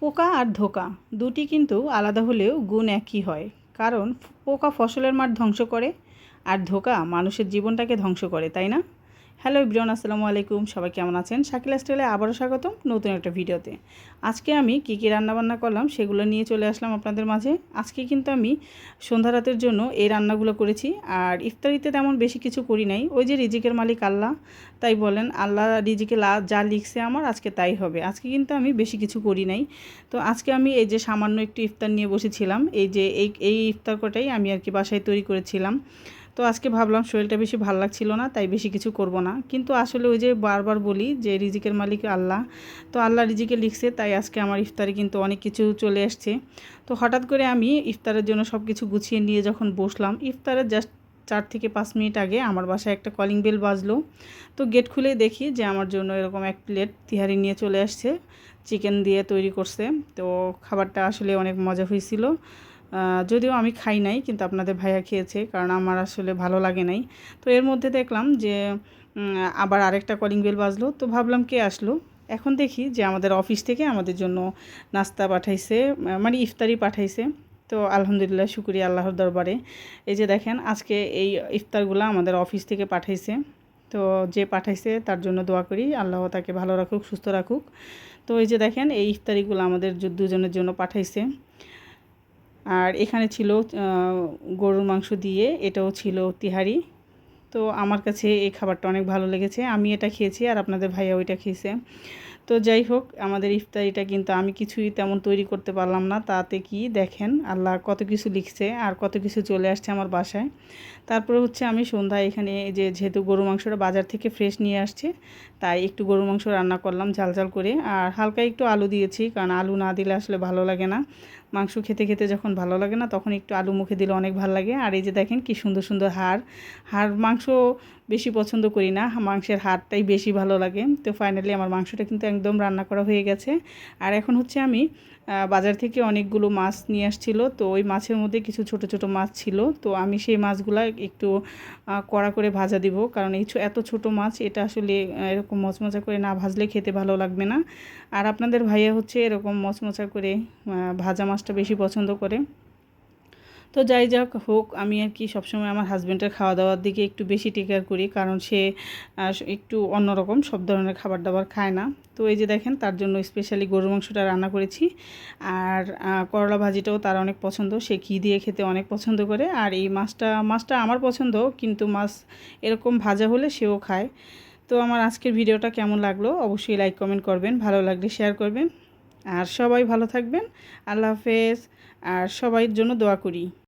পোকা আর ধোঁকা দুটি কিন্তু আলাদা হলেও গুণ একই হয়। কারণ পোকা ফসলের মাঠ ধ্বংস করে আর ধোঁকা মানুষের জীবনটাকে ধ্বংস করে, তাই না? হ্যালো এভরিওয়ান, আসসালামু আলাইকুম। সবাই কেমন আছেন? শাকিলা স্টাইলে আবারও স্বাগতম নতুন একটা ভিডিওতে। আজকে আমি কী রান্নাবান্না করলাম সেগুলো নিয়ে চলে আসলাম আপনাদের মাঝে। আজকে কিন্তু আমি সন্ধ্যা রাতের জন্য এই রান্নাগুলো করেছি। আর ইফতারিতে তেমন বেশি কিছু করি নাই। ওই যে রিজিকের মালিক আল্লাহ, তাই বলেন আল্লাহ রিজিকে যা লিখছে আমার আজকে তাই হবে। আজকে কিন্তু আমি বেশি কিছু করি নাই। তো আজকে আমি এই যে সামান্য একটু ইফতার নিয়ে বসেছিলাম, এই যে এই ইফতার কটাই আমি আর কি বাসায় তৈরি করেছিলাম। তো আজকে ভাবলাম শরীরটা বেশি ভালো লাগছিল না, তাই বেশি কিছু করব না। কিন্তু আসলে ওই যে বারবার বলি যে রিজিকের মালিক আল্লাহ, তো আল্লাহ রিজিকে লিখছে, তাই আজকে আমার ইফতারে কিন্তু অনেক কিছু চলে আসছে। তো হঠাৎ করে আমি ইফতারের জন্য সব কিছু গুছিয়ে নিয়ে যখন বসলাম, ইফতারের জাস্ট 4 থেকে 5 মিনিট আগে আমার বাসায় একটা কলিং বেল বাজলো। তো গেট খুলে দেখি যে আমার জন্য এরকম এক প্লেট তিহারি নিয়ে চলে আসছে, চিকেন দিয়ে তৈরি করছে। তো খাবারটা আসলে অনেক মজা হয়েছিল। যদিও আমি খাই নাই, কিন্তু আপনাদের ভাইয়া খেয়েছে, কারণ আমার আসলে ভালো লাগে নাই। তো এর মধ্যে দেখলাম যে আবার আরেকটা কলিং বেল বাজলো। তো ভাবলাম কে আসলো। এখন দেখি যে আমাদের অফিস থেকে আমাদের জন্য নাস্তা পাঠাইছে, মানে ইফতারি পাঠাইছে। তো আলহামদুলিল্লাহ, শুকরিয়া আল্লাহর দরবারে। এই যে দেখেন আজকে এই ইফতারগুলো আমাদের অফিস থেকে পাঠাইছে। তো যে পাঠাইছে তার জন্য দোয়া করি, আল্লাহ তাকে ভালো রাখুক, সুস্থ রাখুক। তো এই যে দেখেন এই ইফতারিগুলো আমাদের দুজনের জন্য পাঠাইছে। আর এখানে ছিল গরুর মাংস দিয়ে, এটাও ছিল তিহারি। তো আমার কাছে এই খাবারটা অনেক ভালো লেগেছে, আমি এটা খেয়েছি আর আপনাদের ভাইয়া ওইটা খেয়েছে। তো যাই হোক, আমাদের ইফতারিটা কিন্তু আমি কিছুই তেমন তৈরি করতে পারলাম না। তাতে কি দেখেন আল্লাহ কত কিছু লিখছে আর কত কিছু চলে আসছে আমার বাসায়। তারপরে হচ্ছে আমি সন্ধ্যায় এখানে যেহেতু গরু মাংসটা বাজার থেকে ফ্রেশ নিয়ে আসছে, তাই একটু গরু মাংস রান্না করলাম ঝাল ঝাল করে। আর হালকা একটু আলু দিয়েছি, কারণ আলু না দিলে আসলে ভালো লাগে না। মাংস খেতে খেতে যখন ভালো লাগে না, তখন একটু আলু মুখে দিলে অনেক ভালো লাগে। আর এই যে দেখেন কি সুন্দর সুন্দর হাড় মাংস বেশি পছন্দ করি না, মাংসের হাড়টাই বেশি ভালো লাগে। তো ফাইনালি আমার মাংসটা কিন্তু একদম রান্না করা হয়ে গেছে। আর এখন হচ্ছে আমি বাজার থেকে অনেকগুলো মাছ নিয়ে আসছিল, তো ওই মাছের মধ্যে কিছু ছোট ছোট মাছ ছিল। তো আমি সেই মাছগুলো একটু কড়া করে ভাজা দিব, কারণ এই এত ছোট মাছ, এটা আসলে এরকম মচমচা করে না ভাজলে খেতে ভালো লাগবে না। আর আপনাদের ভাইয়া হচ্ছে এরকম মচমচা করে ভাজা মাছটা বেশি পছন্দ করে। তো যাই যাক হোক, আমি আর কি সবসময় আমার হাজব্যান্ডের খাওয়া দাওয়ার দিকে একটু বেশি টেক কেয়ার করি, কারণ সে একটু অন্যরকম সব ধরনের খাবার দাবার খায় না। তো এই যে দেখেন তার জন্য স্পেশালি গরুর মাংসটা রান্না করেছি। আর করলা ভাজিটাও তার অনেক পছন্দ, সে ঘি দিয়ে খেতে অনেক পছন্দ করে। আর এই মাছটা আমার পছন্দ, কিন্তু মাছ এরকম ভাজা হলে সেও খায়। তো আমার আজকের ভিডিওটা কেমন লাগলো অবশ্যই লাইক কমেন্ট করবেন, ভালো লাগলে শেয়ার করবেন। আর সবাই ভালো থাকবেন। আল্লাহ হাফেজ। আর সবাইয়ের জন্য দোয়া করি।